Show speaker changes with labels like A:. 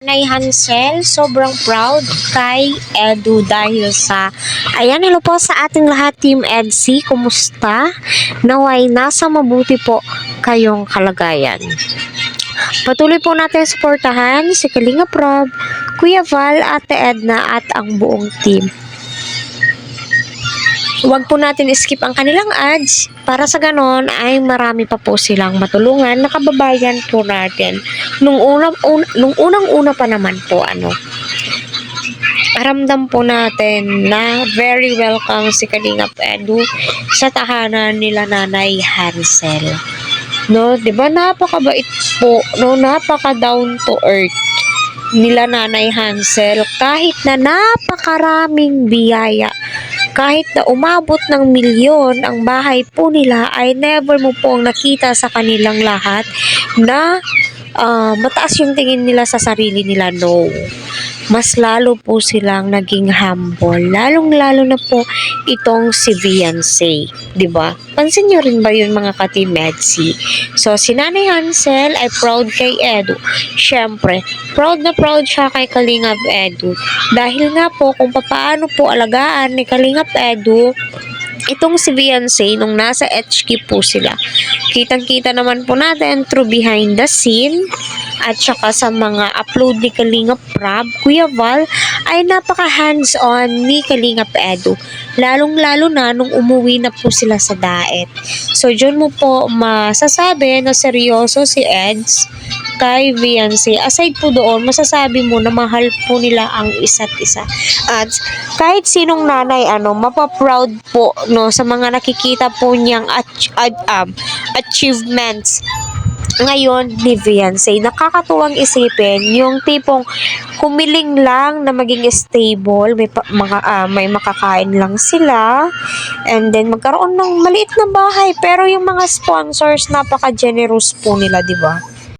A: Nay Hansel, sobrang proud kay Edu dahil sa ayan, hello po sa ating lahat, Team EDC, kumusta? Naway nasa mabuti po kayong kalagayan. Patuloy po natin suportahan si Kalinga Prab, Kuya Val, Ate Edna at ang buong team. Huwag po natin skip ang kanilang ads para sa ganon ay marami pa po silang matulungan na kababayan po natin. Nung unang-una pa naman po ramdam po natin na very welcome si Kalingap Edu sa tahanan nila Nanay Hansel. No, 'di ba napakabait po, no, napaka down to earth nila Nanay Hansel kahit na napakaraming biyaya. Kahit na umabot ng milyon ang bahay po nila ay never mo pong nakita sa kanilang lahat na mataas yung tingin nila sa sarili nila. No. Mas lalo po silang naging humble. Lalong-lalo na po itong si Viancy. Diba? Pansin nyo rin ba yun mga ka-Team EDC? So, si Nanay Hansel ay proud kay Edu. Siyempre, proud na proud siya kay Kalingap Edu. Dahil nga po kung paano po alagaan ni Kalingap Edu itong si Viancy nung nasa HQ po sila. Kitang-kita naman po natin through behind the scene at saka sa mga upload ni Kalingap Prab, Kuya Val, ay napaka hands-on ni Kalingap Edu. Lalong-lalo na nung umuwi na po sila sa Daet. So, dyan mo po masasabi na seryoso si Eds kay Viancy. Aside po doon, masasabi mo na mahal po nila ang isa't isa. At kahit sinong nanay, mapaproud po no, sa mga nakikita po niyang achievements ngayon ni Viancy. Nakakatuwang isipin yung tipong humiling lang na maging stable, may makakain lang sila, and then magkaroon ng maliit na bahay, pero yung mga sponsors napaka-generous po nila, di ba?